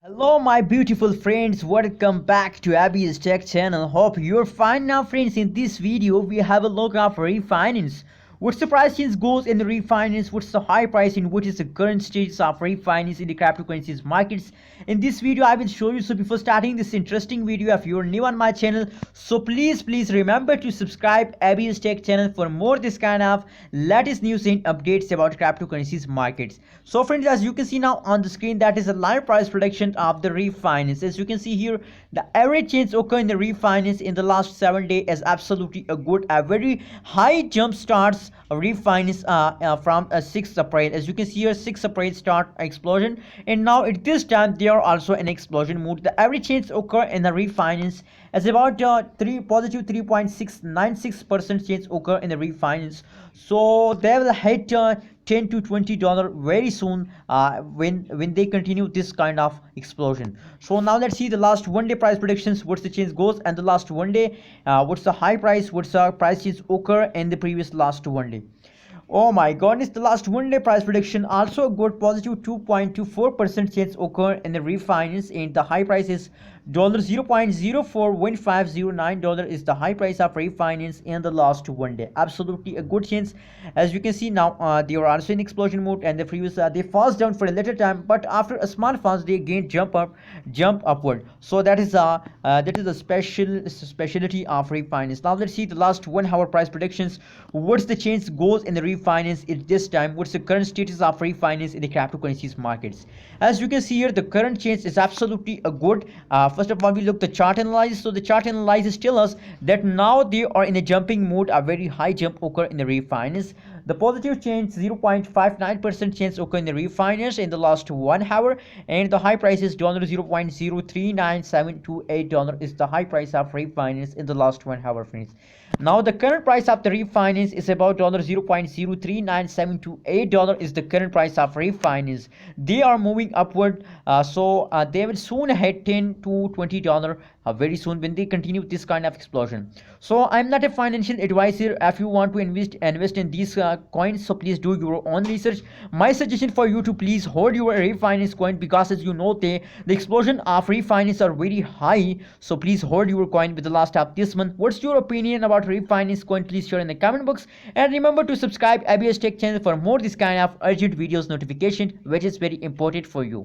Hello my beautiful friends, welcome back to Abby's Tech channel. Hope you're fine now friends. In this video we have a look at refinance. What's the price change goes in the refinance? What's the high price in what is the current status of refinance in the cryptocurrencies markets? In this video I will show you. So before starting this interesting video, if you're new on my channel, so please remember to subscribe Abby's Tech channel for more this kind of latest news and updates about cryptocurrencies markets. So friends, as you can see now on the screen, that is a live price prediction of the refinance. As you can see here, the average change occur in the refinance in the last 7 days is absolutely a very high jump starts a refinance from 6th April. As you can see here, 6th April start explosion, and now at this time they are also an explosion mood. The average change occur in the refinance as about 3.696% change occur in the refinance. So they will hit $10 to $20 very soon when they continue this kind of explosion. So now let's see the last 1 day price predictions. What's the change goes and the last 1 day, what's the high price, what's the price change occur in the previous last 1 day. Oh my goodness, the last 1 day price prediction also got positive 2.24% change occur in the refinance, and the high price is $0.041509 is the high price of refinance in the last 1 day. Absolutely a good change. As you can see now, they are also in explosion mode, and the previous they fast down for a little time, but after a small fast they again jump upward. So that is a specialty of refinance. Now let's see the last 1 hour price predictions. What's the change goes in the refinance at this time? What's the current status of refinance in the cryptocurrencies markets? As you can see here, the current change is absolutely a good. First of all, we look the chart analysis. So the chart analysis tell us that now they are in a jumping mode. A very high jump occur in the refinance. The positive change 0.59% change occur in the refinance in the last 1 hour, and the high price is $0.039728 is the high price of refinance in the last 1 hour, friends. Now the current price of the refinance is about $0.039728 is the current price of refinance. They are moving upward, so they will soon hit $10 to $20 very soon when they continue this kind of explosion. So I'm not a financial advisor. If you want to invest in these coins, so please do your own research. My suggestion for you to please hold your refinance coin, because as you know the explosion of refinance are very high. So please hold your coin with the last of this month. What's your opinion about refinance coin? Please share in the comment box, and remember to subscribe ABS Tech channel for more this kind of urgent videos notification, which is very important for you.